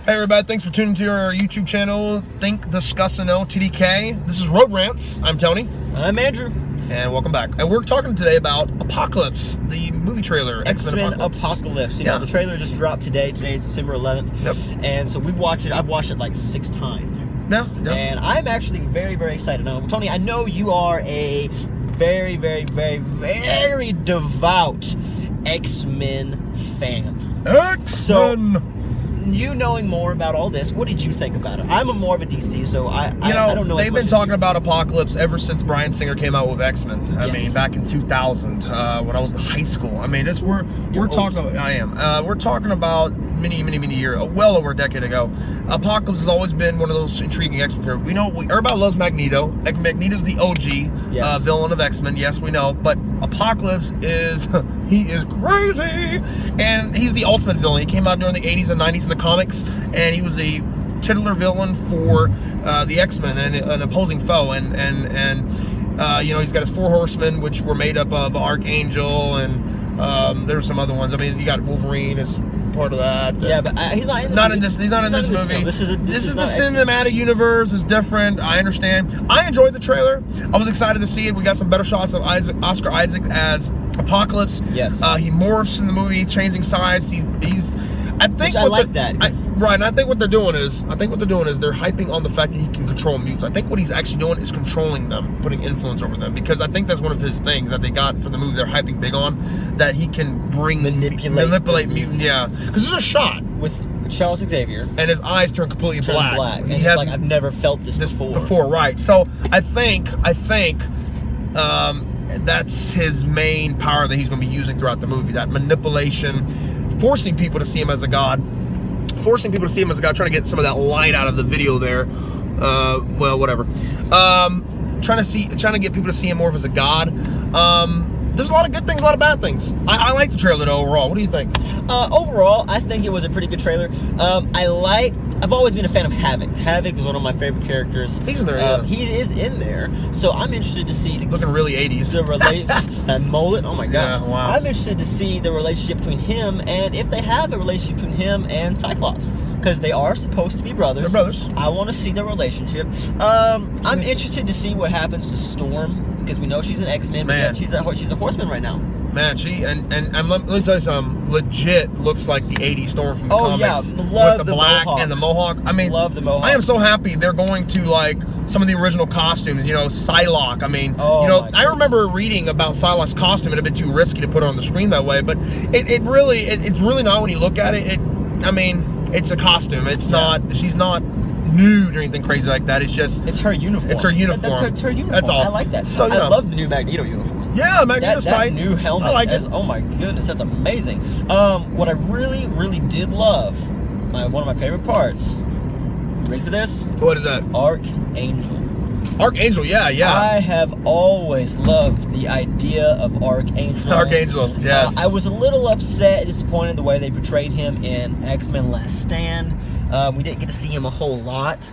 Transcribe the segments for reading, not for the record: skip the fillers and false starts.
Hey everybody, thanks for tuning to our YouTube channel, Think, Discuss, and Know, TDK. This is Road Rants. I'm Tony. I'm Andrew. And welcome back. And we're talking today about Apocalypse, the movie trailer. X-Men Apocalypse. You know, the trailer just dropped today. Today is December 11th. Yep. And so I've watched it like 6 times. Yeah. And I'm actually very, very excited. Now, Tony, I know you are a very, very, very, very devout X-Men fan. X-Men! So, you knowing more about all this, what did you think about it? I'm more of a DC, so I don't know. They've been talking about Apocalypse ever since Bryan Singer came out with X-Men. I mean, back in 2000, when I was in high school. I mean, we're talking. I am. We're talking about many years, well over a decade ago. Apocalypse has always been one of those intriguing X-Men characters. We know everybody loves Magneto. Magneto's the OG villain of X-Men. Yes, we know. But Apocalypse is crazy, and he's the ultimate villain. He came out during the 80s and 90s in the comics, and he was a titular villain for the X-Men and an opposing foe. And you know, he's got his 4 horsemen, which were made up of Archangel, and there were some other ones. I mean, you got Wolverine as part of that. Yeah, but he's not in this. He's not in this movie. This is the cinematic universe. It's different. I understand. I enjoyed the trailer. I was excited to see it. We got some better shots of Oscar Isaac as Apocalypse. Yes. He morphs in the movie, changing size. I think and I think what they're doing is they're hyping on the fact that he can control mutants. I think what he's actually doing is controlling them, putting influence over them, because I think that's one of his things that they got for the movie. They're hyping big on that he can manipulate mutants. Yeah, because there's a shot with Charles Xavier, and his eyes turn completely black. And he's like, I've never felt this before. Right? So I think that's his main power that he's going to be using throughout the movie. That manipulation. Forcing people to see him as a god, trying to get some of that light out of the video there. Well, whatever. Trying to get people to see him more as a god. There's a lot of good things, a lot of bad things. I like the trailer though, overall. What do you think? Overall, I think it was a pretty good trailer. I've always been a fan of Havoc. Havoc is one of my favorite characters. He's in there, yeah. He is in there. So I'm interested to see... Looking really 80s. That mullet, oh my gosh. Yeah, wow. I'm interested to see the relationship between him and if they have a relationship between him and Cyclops. Because they are supposed to be brothers. They're brothers. I want to see their relationship. I'm interested to see what happens to Storm, because we know she's an X-Men, but she's a horseman right now. Man, let me tell you something. Legit looks like the 80s Storm from the comics. Yeah, love with the black mohawk. and the mohawk. I mean, love the mohawk. I am so happy they're going to like some of the original costumes. You know, Psylocke. I mean, I remember reading about Psylocke's costume. It'd have been too risky to put it on the screen that way, but it's really not when you look at it. I mean, it's a costume. It's not. She's not nude or anything crazy like that. It's her uniform. It's her uniform. That's her uniform. That's all. I like that. So I love the new Magneto uniform. Yeah, Magneto's tight. That new helmet. I like it. Oh my goodness, that's amazing. What I really did love, one of my favorite parts. You ready for this? What is that? Archangel. Archangel, yeah. I have always loved the idea of Archangel. Archangel, yes. I was a little upset and disappointed the way they portrayed him in X-Men Last Stand. We didn't get to see him a whole lot.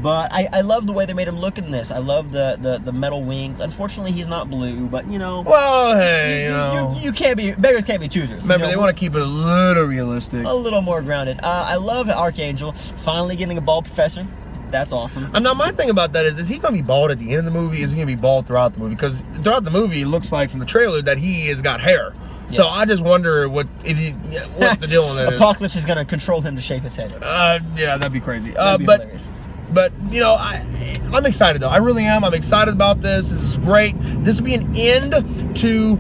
But I love the way they made him look in this. I love the metal wings. Unfortunately, he's not blue, but you know. Well, hey, you can't be, beggars can't be choosers. Remember, they want to keep it a little realistic. A little more grounded. I love Archangel finally getting a bald professor. That's awesome. And now my thing about that is he going to be bald at the end of the movie? Is he going to be bald throughout the movie? Because throughout the movie, it looks like from the trailer that he has got hair. Yes. So I just wonder what the deal with that is. Apocalypse is going to control him to shave his head. Yeah, that'd be crazy. That'd be hilarious. But, you know, I'm excited, though. I really am. I'm excited about this. This is great. This will be an end to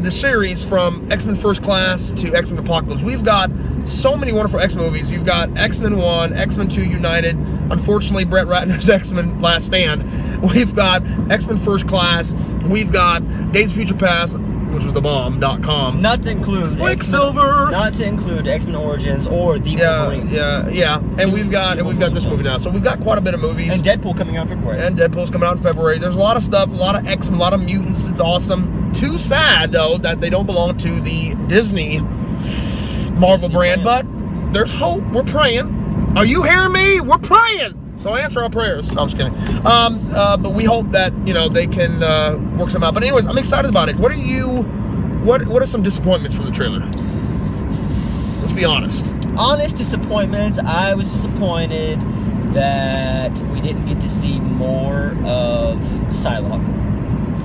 the series from X-Men First Class to X-Men Apocalypse. We've got so many wonderful X-Men movies. You've got X-Men 1, X-Men 2 United. Unfortunately, Brett Ratner's X-Men Last Stand. We've got X-Men First Class. We've got Days of Future Past, which was the bomb.com. Not to include Quicksilver. Not to include X-Men Origins or the Wolverine. Yeah. And we've got this movie now. So we've got quite a bit of movies. And Deadpool coming out in February. There's a lot of stuff, a lot of X-Men, a lot of mutants. It's awesome. Too sad though that they don't belong to the Disney Marvel brand, but there's hope. We're praying. Are you hearing me? We're praying. So answer our prayers. No, I'm just kidding. But we hope that, you know, they can work some out. But anyways, I'm excited about it. What are some disappointments from the trailer? Let's be honest. honest disappointments. I was disappointed that we didn't get to see more of Psylocke.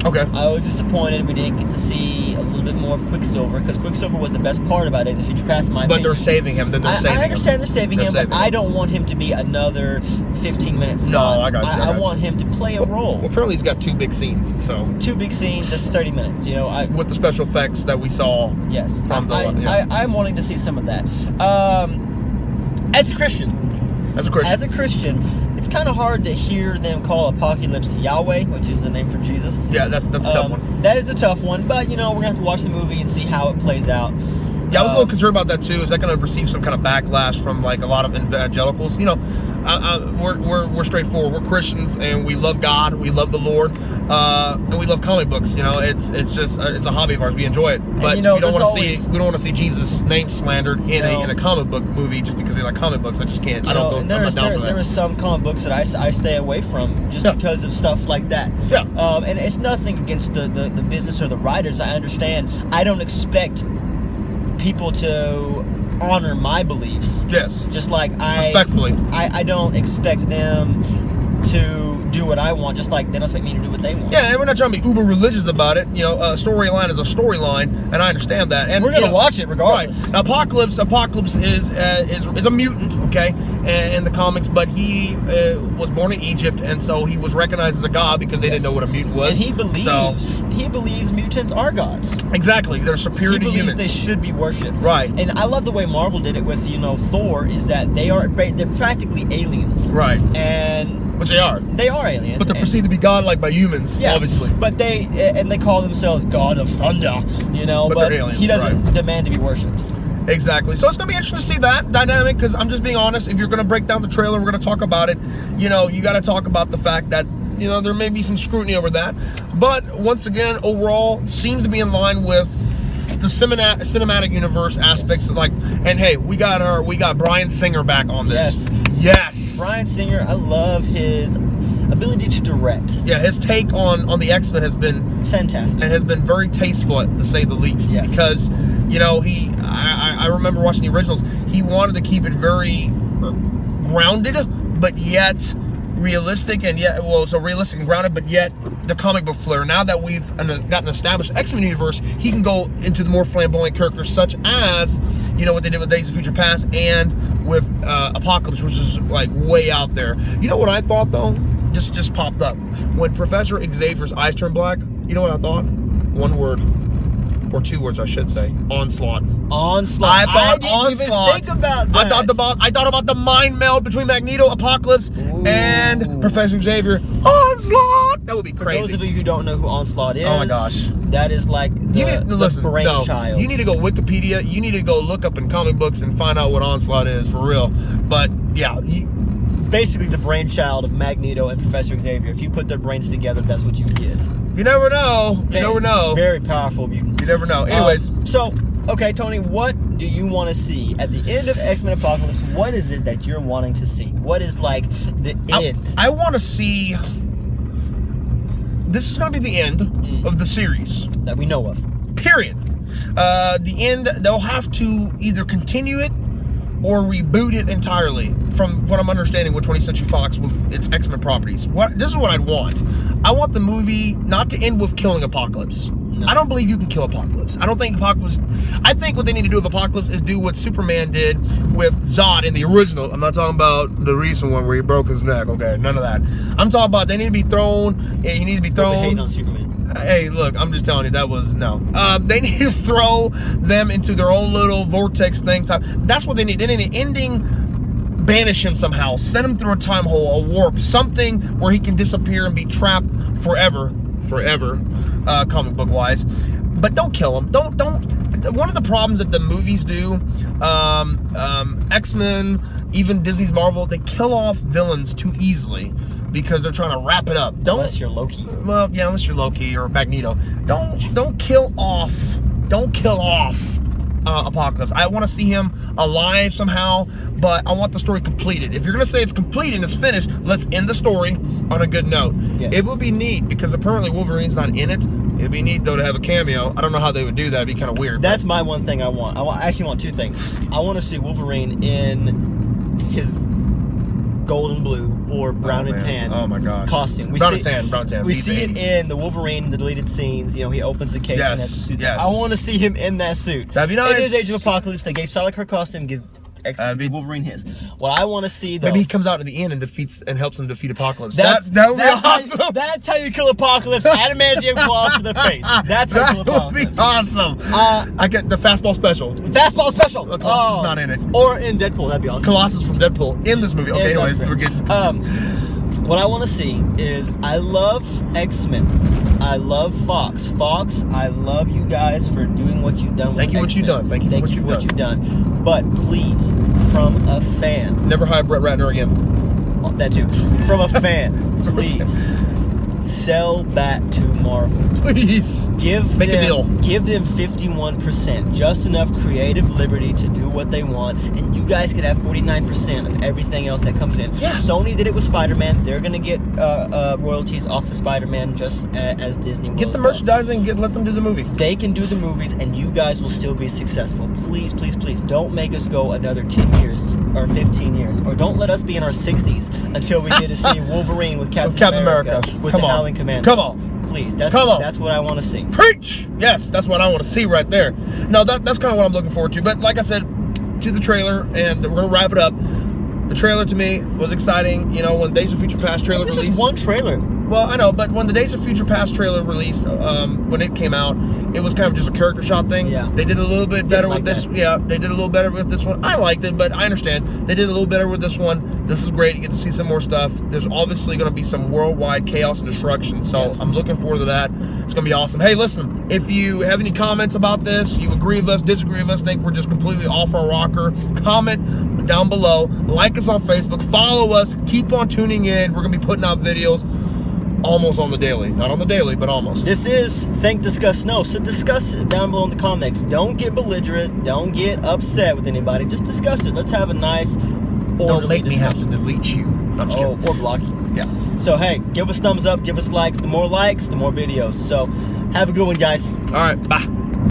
Okay. I was disappointed we didn't get to see a little bit more of Quicksilver, because Quicksilver was the best part about Days of Future Past, in my opinion. But they're saving him. I understand they're saving him, but I don't want him to be another 15-minute slot. No, I got you. I want him to play a role. Well, apparently he's got 2 big scenes, so... 2 big scenes, that's 30 minutes, with the special effects that we saw. Yes. From I'm wanting to see some of that. As a Christian, it's kind of hard to hear them call Apocalypse Yahweh, which is the name for Jesus. Yeah, that's a tough one. That is a tough one, but we're gonna have to watch the movie and see how it plays out. Yeah, I was a little concerned about that too. Is that going to receive some kind of backlash from like a lot of evangelicals? We're straightforward. We're Christians and we love God, we love the Lord, and we love comic books. It's just it's a hobby of ours. We enjoy it, but we don't want to see Jesus' name slandered in a comic book movie just because we like comic books. I just can't. I'm not down for that. There are some comic books that I stay away from just because of stuff like that. Yeah. And it's nothing against the business or the writers. I understand. I don't expect people to honor my beliefs. Yes. Just like respectfully. I don't expect them to do what I want, just like they don't expect me to do what they want. Yeah, and we're not trying to be uber religious about it. A storyline is a storyline, and I understand that. And we're gonna watch it regardless. Right. Now, Apocalypse is a mutant, okay, in the comics, but he was born in Egypt, and so he was recognized as a god because they didn't know what a mutant was. And he believes mutants are gods. Exactly, they're superior to humans. They should be worshipped. Right. And I love the way Marvel did it with Thor. Is that they're practically aliens. Right. And which they are. They are aliens. But they're perceived to be godlike by humans, obviously. But they call themselves God of Thunder, But they're aliens, he doesn't demand to be worshipped. Exactly. So it's going to be interesting to see that dynamic, because I'm just being honest. If you're going to break down the trailer, we're going to talk about it. You got to talk about the fact that, there may be some scrutiny over that. But once again, overall, seems to be in line with the cinematic universe aspects. And hey, we got Bryan Singer back on this. Yes. Bryan Singer, I love his ability to direct. Yeah, his take on the X-Men has been fantastic and has been very tasteful, to say the least. Yes. Because I remember watching the originals. He wanted to keep it very grounded, but yet realistic, so realistic and grounded, but yet the comic book flair. Now that we've got an established X-Men universe, he can go into the more flamboyant characters, such as what they did with Days of Future Past and with Apocalypse, which is like way out there. You know what I thought though? Just popped up when Professor Xavier's eyes turned black. You know what I thought? One word. Or 2 words, I should say. Onslaught. Onslaught. I thought Onslaught. Even think about that. I thought about the mind meld between Magneto, Apocalypse, and Professor Xavier. Onslaught. That would be crazy. For those of you who don't know who Onslaught is, oh my gosh, that is like the brainchild. You need to go Wikipedia. You need to go look up in comic books and find out what Onslaught is for real. But yeah. Basically the brainchild of Magneto and Professor Xavier. If you put their brains together, that's what you get. You never know. You never know. Very powerful mutant. You never know. Anyways. Okay, Tony, what do you want to see at the end of X-Men Apocalypse? What is it that you're wanting to see? What is like the end? I want to see. This is going to be the end of the series that we know of. Period. The end. They'll have to either continue it or reboot it entirely, from what I'm understanding with 20th Century Fox with its X-Men properties. This is what I'd want. I want the movie not to end with killing Apocalypse. No. I don't believe you can kill Apocalypse. I think what they need to do with Apocalypse is do what Superman did with Zod in the original. I'm not talking about the recent one where he broke his neck. Okay, none of that. I'm talking about they need to be thrown. He needs to be thrown. Hating on Superman. Hey, look, I'm just telling you, that was no. They need to throw them into their own little vortex thing. That's what they need. They need an ending, banish him somehow, send him through a time hole, a warp, something where he can disappear and be trapped forever, comic book wise. But don't kill him. Don't. One of the problems that the movies do, X-Men, even Disney's Marvel, they kill off villains too easily, because they're trying to wrap it up. Unless you're Loki. Well, yeah, unless you're Loki or Magneto. Don't kill off Apocalypse. I want to see him alive somehow, but I want the story completed. If you're going to say it's complete and it's finished, let's end the story on a good note. Yes. It would be neat, because apparently Wolverine's not in it. It'd be neat though to have a cameo. I don't know how they would do that. It'd be kind of weird. That's my one thing I want. I actually want two things. I want to see Wolverine in his gold and blue or brown and tan costume. Brown and tan. We see it in the Wolverine, the deleted scenes. You know, he opens the case. Yes, and yes. I want to see him in that suit. That'd be nice. It is Age of Apocalypse. They gave Starlight her costume. Give Wolverine his. What I want to see though. Maybe he comes out in the end and helps him defeat Apocalypse. That would be awesome. That's how you kill Apocalypse. Adamantium claws to the face. That's how you kill Apocalypse. That would be awesome. I get the fastball special. Fastball special. Colossus is not in it. Or in Deadpool. That'd be awesome. Colossus from Deadpool in this movie. Okay, anyways, we're getting. What I want to see is I love X-Men. I love Fox. Fox, I love you guys for doing what you've done with Thank you for what you've done. Thank you for what you've done. But please, from a fan. Never hire Brett Ratner again. Oh, that too. From a fan, please. Sell back to Marvel. Please. Make a deal. Give them 51%. Just enough creative liberty to do what they want. And you guys could have 49% of everything else that comes in. Yeah. Sony did it with Spider-Man. They're going to get royalties off of Spider-Man just as Disney will. Get the merchandising. Let them do the movie. They can do the movies and you guys will still be successful. Please, please, please don't make us go another 10 years or 15 years. Or don't let us be in our 60s until we get to see Wolverine with Captain America. With Come the on. Howling Commandos. Come on. Please. That's what I want to see. Preach! Yes, that's what I want to see right there. No, that's kind of what I'm looking forward to. But like I said, to the trailer, and we're going to wrap it up. The trailer to me was exciting. You know, when Days of Future Past trailer released. This is one trailer. Well, I know, but when the Days of Future Past trailer released, when it came out, it was kind of just a character shot thing. Yeah. They did a little bit better with this. Yeah, they did a little better with this one. I liked it, but I understand. They did a little better with this one. This is great. You get to see some more stuff. There's obviously going to be some worldwide chaos and destruction, so I'm looking forward to that. It's going to be awesome. Hey, listen, if you have any comments about this, you agree with us, disagree with us, think we're just completely off our rocker, comment down below. Like us on Facebook. Follow us. Keep on tuning in. We're going to be putting out videos almost on the daily. Not on the daily, but almost. This is Think, Discuss, Know. So discuss it down below in the comments. Don't get belligerent. Don't get upset with anybody. Just discuss it. Let's have a nice, orderly Don't make me have discussion. to delete you. I'm just kidding. Or block you. Yeah. So, hey, give us thumbs up. Give us likes. The more likes, the more videos. So, have a good one, guys. All right. Bye.